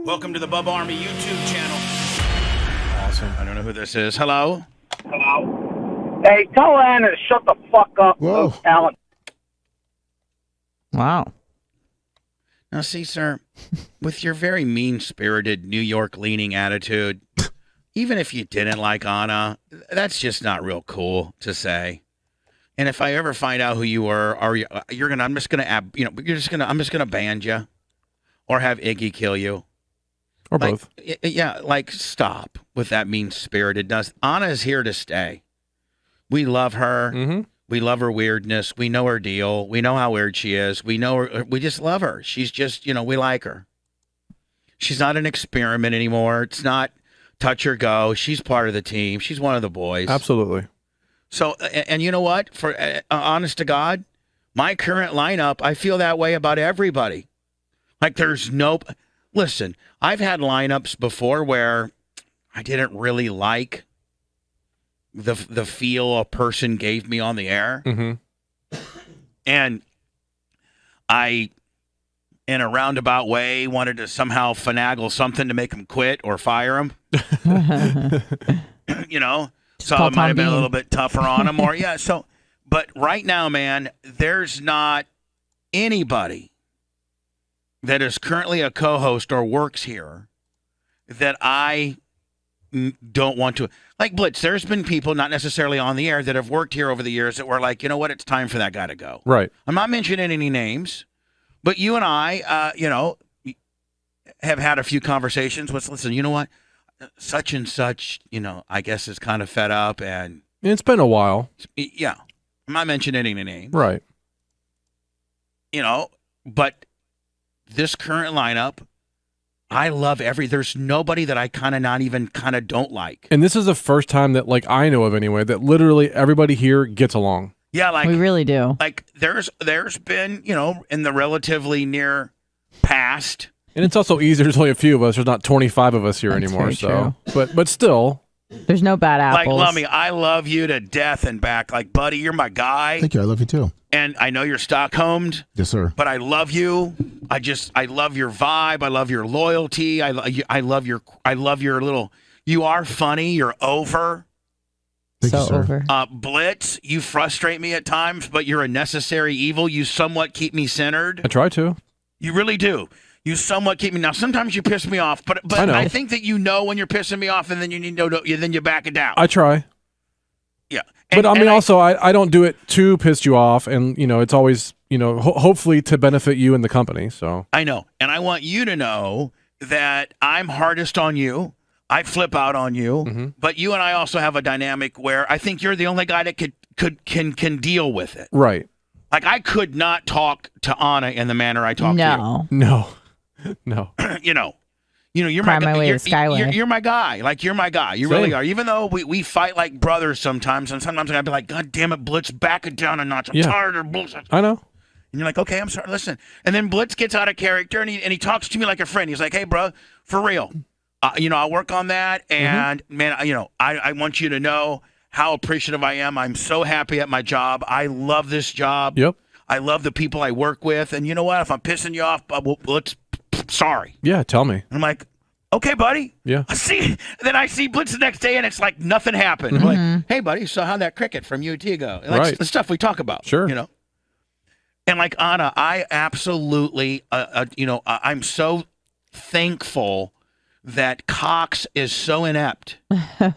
Welcome to the Bubba Army YouTube channel. Awesome. I don't know who this is. Hello? Hello? Hey, tell Anna to shut the fuck up. Whoa. Alan. Wow. Now, see, sir, with your very mean-spirited, New York-leaning attitude, even if you didn't like Anna, that's just not real cool to say. And if I ever find out who you were, I'm just gonna ban you, or have Iggy kill you, or both. Yeah, stop with that mean-spiritedness. Anna is here to stay. We love her. Mm-hmm. We love her weirdness. We know her deal. We know how weird she is. We know her. We just love her. She's just, we like her. She's not an experiment anymore. It's not touch or go. She's part of the team. She's one of the boys. Absolutely. So, and you know what? For honest to God, my current lineup, I feel that way about everybody. There's no. Listen, I've had lineups before where I didn't really like the feel a person gave me on the air. Mm-hmm. And I, in a roundabout way, wanted to somehow finagle something to make him quit or fire him. So it might have been a little bit tougher on him. But right now, man, there's not anybody that is currently a co-host or works here that I don't want to. Like Blitz, there's been people, not necessarily on the air, that have worked here over the years that were like, you know what, it's time for that guy to go. Right. I'm not mentioning any names, but you and I, have had a few conversations with, listen, you know what, such and such, I guess is kind of fed up. And it's been a while. Yeah. I'm not mentioning any names. Right. But this current lineup, I love there's nobody that I kind of don't like. And this is the first time that, I know of anyway, that literally everybody here gets along. Yeah, we really do. There's been, in the relatively near past. And it's also easier. There's only a few of us. There's not 25 of us here anymore. So, but still, there's no bad apples. Lummy, I love you to death and back. Buddy, you're my guy. Thank you. I love you too. And I know you're Stockholmed. Yes, sir. But I love you. I love your vibe. I love your loyalty. I love your little. You are funny. You're over. Thank you, sir. Over. Blitz, you frustrate me at times, but you're a necessary evil. You somewhat keep me centered. I try to. You really do. You somewhat keep me. Now, sometimes you piss me off, but I think that when you're pissing me off, and then then you back it down. I try. Yeah. But I don't do it to piss you off, and it's always hopefully to benefit you and the company. So I know, and I want you to know that I'm hardest on you. I flip out on you, but you and I also have a dynamic where I think you're the only guy that can deal with it. Right. I could not talk to Anna in the manner I talk to you. No. You're my way to Skyway. You're my guy. You're my guy. You really are. Even though we fight like brothers sometimes, and sometimes I'd be like, God damn it, Blitz, back it down a notch. I'm tired of bullshit. I know. And you're like, okay, I'm sorry. Listen. And then Blitz gets out of character, and he talks to me like a friend. He's like, hey, bro, for real. I'll work on that. And man, I want you to know how appreciative I am. I'm so happy at my job. I love this job. Yep. I love the people I work with. And you know what? If I'm pissing you off, sorry. Yeah, tell me. I'm like, okay, buddy. Yeah. Then I see Blitz the next day, and it's like nothing happened. I'm like, hey, buddy, so how'd that cricket from UT go? The stuff we talk about. Sure. And like Anna, I absolutely, I'm so thankful that Cox is so inept.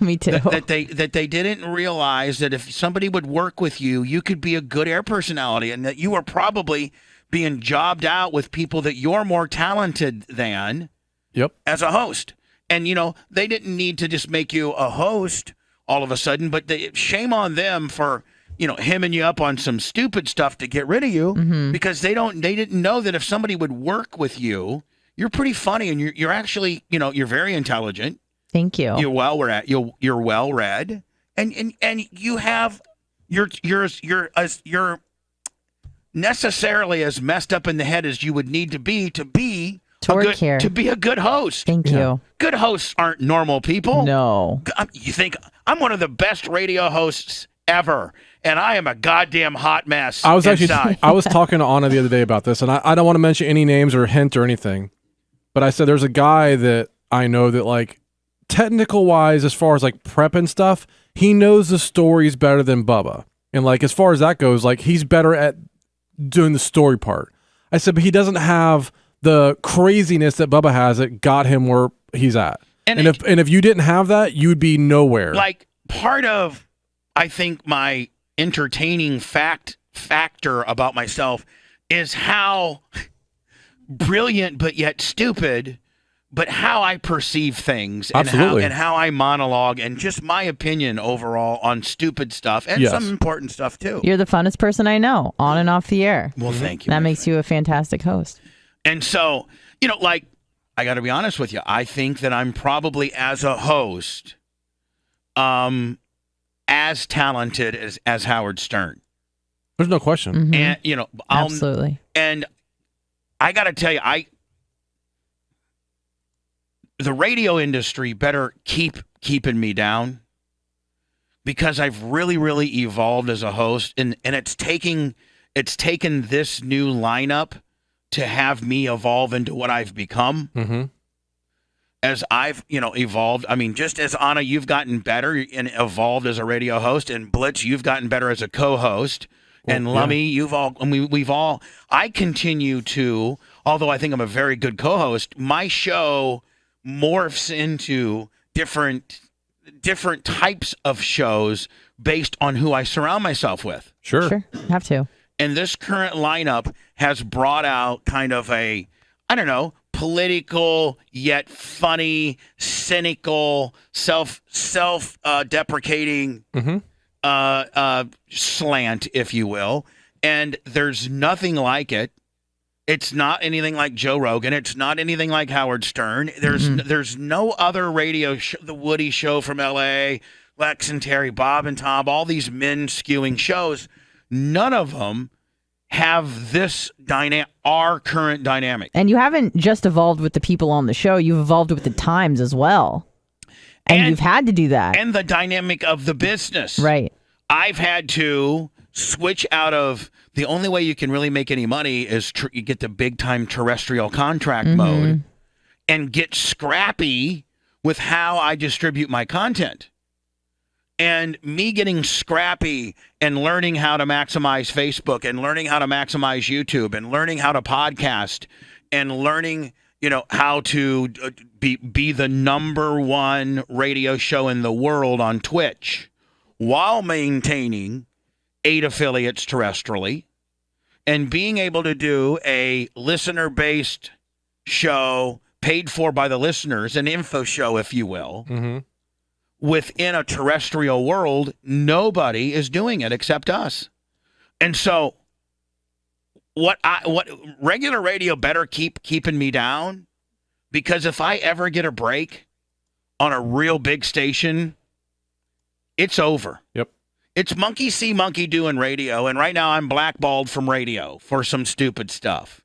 Me too. That they didn't realize that if somebody would work with you, you could be a good air personality, and that you are probably being jobbed out with people that you're more talented than. Yep. As a host. And, they didn't need to just make you a host all of a sudden, but shame on them for, hemming you up on some stupid stuff to get rid of you, because they didn't know that if somebody would work with you, you're pretty funny, and you're actually, you're very intelligent. Thank you. You're well read, and you have you're necessarily as messed up in the head as you would need to be to be a good host. Thank you. Good hosts aren't normal people. No. You think I'm one of the best radio hosts ever, and I am a goddamn hot mess. I was talking to Anna the other day about this, and I don't want to mention any names or hint or anything, But I said there's a guy that I know that like technical wise, as far as like prep and stuff, he knows the stories better than Bubba. And like as far as that goes, like he's better at doing the story part. I said, but he doesn't have the craziness that Bubba has that got him where he's at. And if you didn't have that, you'd be nowhere. Like part of, I think, my entertaining factor about myself is how brilliant but yet stupid, but how I perceive things Absolutely. and how I monologue and just my opinion overall on stupid stuff and some important stuff too. You're the funnest person I know, on and off the air. Well, thank you. That makes you a fantastic host. And so, like, I got to be honest with you. I think that I'm probably, as a host, as talented as Howard Stern. There's no question. Mm-hmm. And, absolutely. And I got to tell you, the radio industry better keep keeping me down because I've really, really evolved as a host, and it's taken this new lineup to have me evolve into what I've become. Mm-hmm. As I've, evolved. I mean, just as Anna, you've gotten better and evolved as a radio host, and Blitz, you've gotten better as a co-host, and Lummy, I continue to, although I think I'm a very good co-host, my show morphs into different types of shows based on who I surround myself with. Sure. Have to. And this current lineup has brought out kind of a, I don't know, political yet funny, cynical, self-deprecating slant, if you will. And there's nothing like it. It's not anything like Joe Rogan. It's not anything like Howard Stern. There's no other radio show, The Woody Show from L.A., Lex and Terry, Bob and Tom, all these men skewing shows. None of them have this our current dynamic. And you haven't just evolved with the people on the show. You've evolved with the times as well. And you've had to do that. And the dynamic of the business. Right. I've had to switch out of the only way you can really make any money is you get the big time terrestrial contract mode and get scrappy with how I distribute my content. And me getting scrappy and learning how to maximize Facebook and learning how to maximize YouTube and learning how to podcast and learning, how to be the number one radio show in the world on Twitch while maintaining 8 affiliates terrestrially and being able to do a listener-based show paid for by the listeners, an info show, if you will, within a terrestrial world. Nobody is doing it except us. And so what regular radio better keeping me down, because if I ever get a break on a real big station, it's over. Yep. It's monkey see, monkey do in radio, and right now I'm blackballed from radio for some stupid stuff.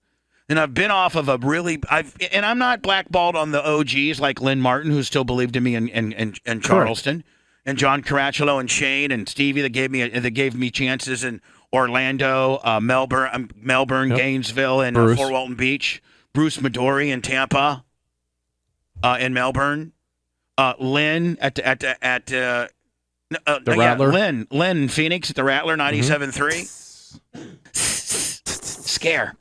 And I've been off of and I'm not blackballed on the OGs like Lynn Martin, who still believed in me, and Charleston, and John Caracciolo and Shane and Stevie that gave me chances in Orlando, Melbourne, Gainesville, and Fort Walton Beach, Bruce Midori in Tampa, in Melbourne, Lynn at the Rattler. Lynn in Phoenix at the Rattler 97.3. Scare.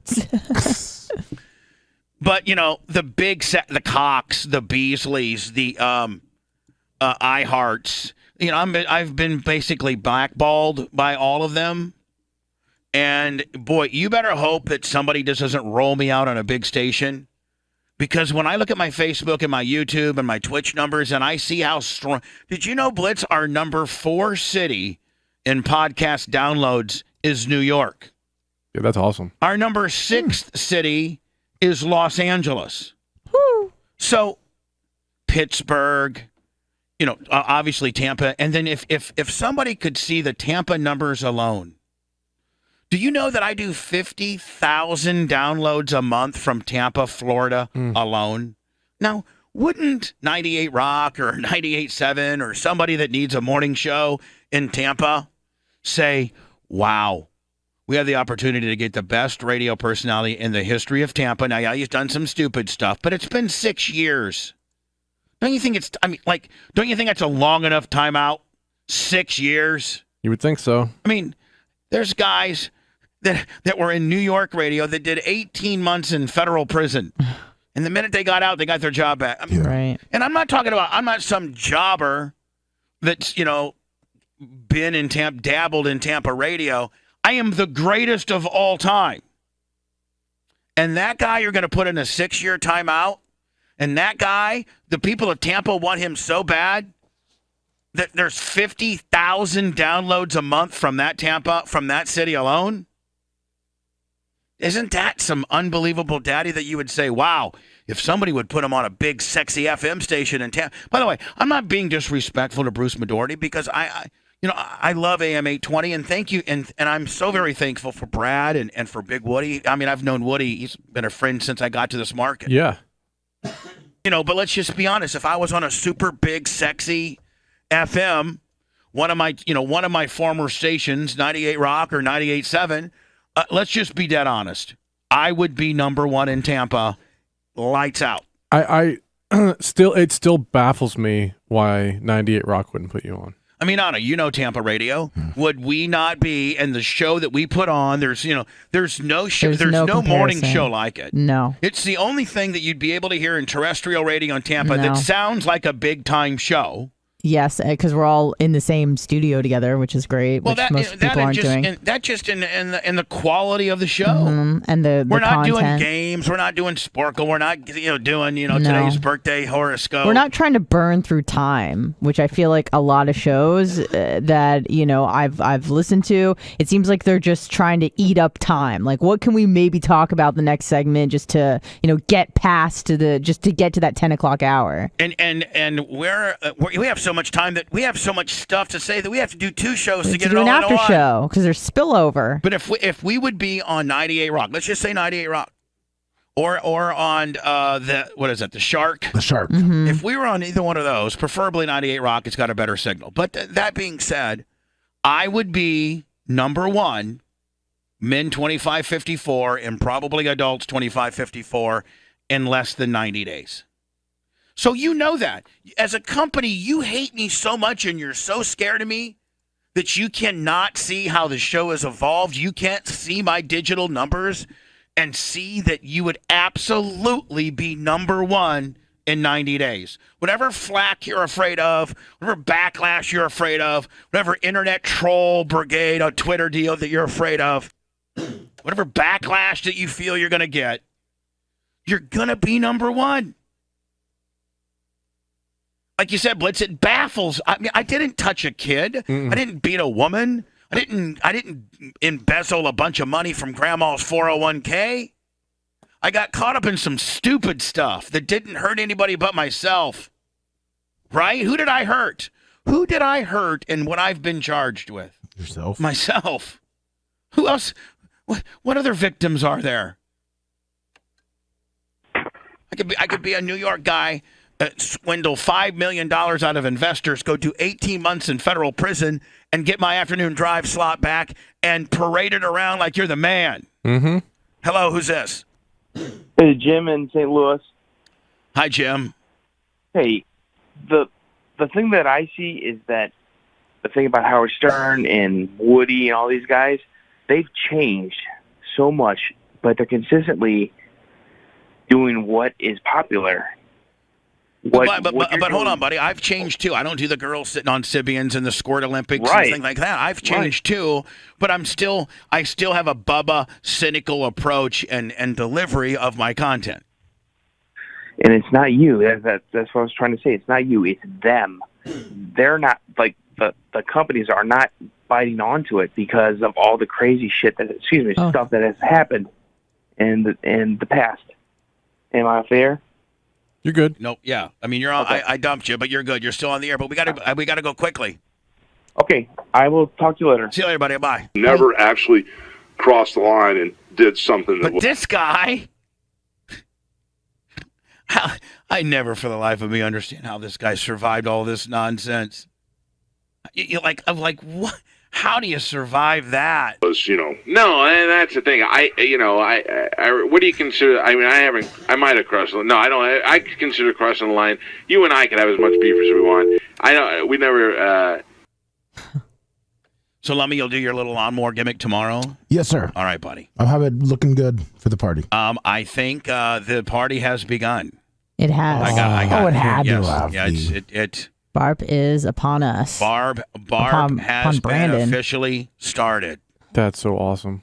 But the big set, the Cox, the Beasleys, the iHearts. I've been basically blackballed by all of them. And boy, you better hope that somebody just doesn't roll me out on a big station. Because when I look at my Facebook and my YouTube and my Twitch numbers and I see how strong... Did you know, Blitz, our number 4 city in podcast downloads is New York? Yeah, that's awesome. Our number 6th city is Los Angeles. So Pittsburgh, obviously Tampa. And then if somebody could see the Tampa numbers alone, do you know that I do 50,000 downloads a month from Tampa, Florida alone? Now, wouldn't 98 Rock or 98.7 or somebody that needs a morning show in Tampa say, wow, we have the opportunity to get the best radio personality in the history of Tampa. Now, yeah, he's done some stupid stuff, but it's been 6 years. Don't you think don't you think that's a long enough timeout? 6 years? You would think so. I mean, there's guys that were in New York radio that did 18 months in federal prison. And the minute they got out, they got their job back. I mean, Right. And I'm not some jobber that's, been in dabbled in Tampa radio. I am the greatest of all time. And that guy you're going to put in a 6-year timeout, and that guy, the people of Tampa want him so bad that there's 50,000 downloads a month from that city alone. Isn't that some unbelievable daddy that you would say, wow, if somebody would put him on a big, sexy FM station in Tampa. By the way, I'm not being disrespectful to Bruce Midorty because I love AM 820, and thank you, and I'm so very thankful for Brad and for Big Woody. I mean, I've known Woody; he's been a friend since I got to this market. Yeah. But let's just be honest. If I was on a super big, sexy FM, one of my former stations, 98 Rock or 98.7, let's just be dead honest. I would be number one in Tampa, lights out. I still baffles me why 98 Rock wouldn't put you on. I mean, Anna, Tampa radio. Would we not be? And the show that we put on, there's no show, there's no morning show like it. No. It's the only thing that you'd be able to hear in terrestrial radio in Tampa that No. sounds like a big time show. Yes, because we're all in the same studio together, which is great, which most people aren't doing. That just in the quality of the show. And the We're not content. doing games. We're not doing Sporkle. We're not doing today's birthday horoscope. We're not trying to burn through time, which I feel like a lot of shows that I've listened to. It seems like they're just trying to eat up time. Like, what can we maybe talk about the next segment just to get past to get to that 10 o'clock hour? And we have so much time that we have so much stuff to say that we have to do 2 shows to get it do all an in after one. show because there's spillover. But if we would be on 98 Rock, let's just say 98 Rock, or on the Shark. The Shark. Mm-hmm. If we were on either one of those, preferably 98 Rock, it's got a better signal. But that being said, I would be number one, men 25-54, and probably adults 25-54 in less than 90 days. So that. As a company, you hate me so much and you're so scared of me that you cannot see how the show has evolved. You can't see my digital numbers and see that you would absolutely be number one in 90 days. Whatever flack you're afraid of, whatever backlash you're afraid of, whatever internet troll brigade or Twitter deal that you're afraid of, whatever backlash that you feel you're going to get, you're going to be number one. Like you said, Blitz, it baffles. I mean, I didn't touch a kid. Mm-mm. I didn't beat a woman. I didn't embezzle a bunch of money from grandma's 401k. I got caught up in some stupid stuff that didn't hurt anybody but myself. Right? Who did I hurt? Who did I hurt in what I've been charged with? Yourself. Myself. Who else? What other victims are there? I could be a New York guy, swindle $5 million out of investors, go do 18 months in federal prison, and get my afternoon drive slot back and parade it around like you're the man. Mm-hmm. Hello, who's this? Hey, Jim in St. Louis. Hi, Jim. Hey, the thing that I see is that the thing about Howard Stern and Woody and all these guys, they've changed so much, but they're consistently doing what is popular. But hold on, buddy. I've changed too. I don't do the girls sitting on Sibians and the Squirt Olympics and things like that. I've changed too, but I still have a Bubba cynical approach and delivery of my content. And it's not you. That's what I was trying to say. It's not you. It's them. They're not, like, the companies are not biting onto it because of all the crazy shit stuff that has happened in the past. Am I fair? You're good. No, yeah. I mean, you're on. Okay. I dumped you, but you're good. You're still on the air. But we gotta go quickly. Okay, I will talk to you later. See you later, buddy. Bye. Never actually crossed the line and did something that But this guy, I never for the life of me understand how this guy survived all this nonsense. I'm like, what? How do you survive that? Was, No, and that's the thing. I what do you consider? I mean, I might have crossed the line. No, I don't. I could consider crossing the line. You and I could have as much beef as we want. I don't. We never. So, Lummy, you'll do your little lawnmower gimmick tomorrow? Yes, sir. All right, buddy. I'll have it looking good for the party. I think the party has begun. It has. I got it had yes. to have. Yeah, it Barb is upon us. Barb Upon has been Brandon. officially started. That's so awesome.